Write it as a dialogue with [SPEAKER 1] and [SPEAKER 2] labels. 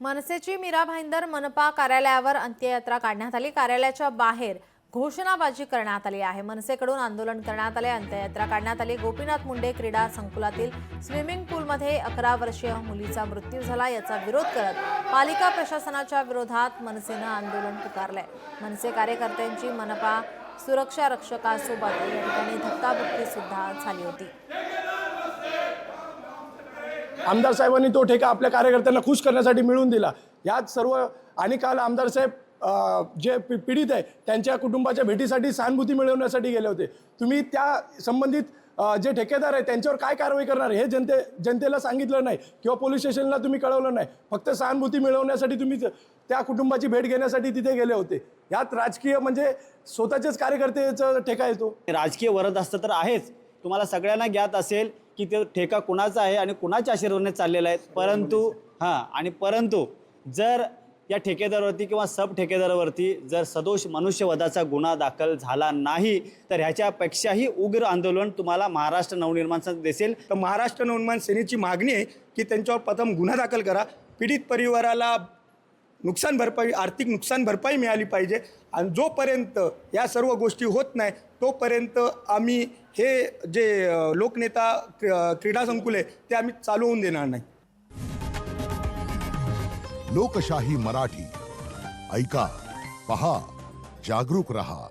[SPEAKER 1] मनसेची मीरा भाईंदर मनपा कार्यालयावर अंत्ययात्रा काढण्यात आली। कार्यालयाच्या बाहेर घोषणाबाजी करण्यात आली आहे। मनसेकडून आंदोलन करण्यात आले, अंत्ययात्रा काढण्यात आली। गोपीनाथ मुंडे क्रीडा संकुलातील स्विमिंग पूलमध्ये 11 वर्षीय मुलीचा मृत्यू झाला, याचा विरोध करत पालिका प्रशासनाच्या विरोधात मनसेनं आंदोलन पुकारलंय। मनसे कार्यकर्त्यांची मनपा सुरक्षा रक्षकासोबत या ठिकाणी धक्काबुक्की सुद्धा झाली होती।
[SPEAKER 2] आमदार साहेबांनी तो ठेका आपल्या कार्यकर्त्यांना खुश करण्यासाठी मिळवून दिला। यात सर्व आणि काल आमदार साहेब जे पीडित आहे त्यांच्या कुटुंबाच्या भेटीसाठी सहानुभूती मिळवण्यासाठी गेले होते। तुम्ही त्या संबंधित जे ठेकेदार आहे त्यांच्यावर काय कारवाई करणार हे जनतेला सांगितलं नाही किंवा पोलीस स्टेशनला तुम्ही कळवलं नाही। फक्त सहानुभूती मिळवण्यासाठी तुम्ही त्या कुटुंबाची भेट घेण्यासाठी तिथे गेले होते। यात राजकीय म्हणजे स्वतःचेच कार्यकर्त्याचा ठेका येतो।
[SPEAKER 3] राजकीय वरद असतं तर आहेच, तुम्हाला सगळ्यांना ज्ञात असेल की ते ठेका कुणाचा आहे आणि कुणाच्या आशीर्वादाने चाललेला आहे। परंतु जर या ठेकेदारावरती किंवा सब ठेकेदारावरती जर सदोष मनुष्यवधाचा गुन्हा दाखल झाला नाही तर ह्याच्यापेक्षाही उग्र आंदोलन तुम्हाला महाराष्ट्र नवनिर्माण सेनेचं दिसेल।
[SPEAKER 4] तर महाराष्ट्र नवनिर्माण सेनेची मागणी आहे की त्यांच्यावर प्रथम गुन्हा दाखल करा, पीडित परिवाराला नुकसान भरपाई, आर्थिक नुकसान भरपाई मिळाली पाहिजे आणि जोपर्यंत या सर्व गोष्टी होत नाही तोपर्यंत आम्ही हे जे लोकनेता क्रीडा संकुल आहे ते आम्ही चालू होऊन देणार नाही।
[SPEAKER 5] लोकशाही मराठी ऐका, पहा, जागरूक रहा।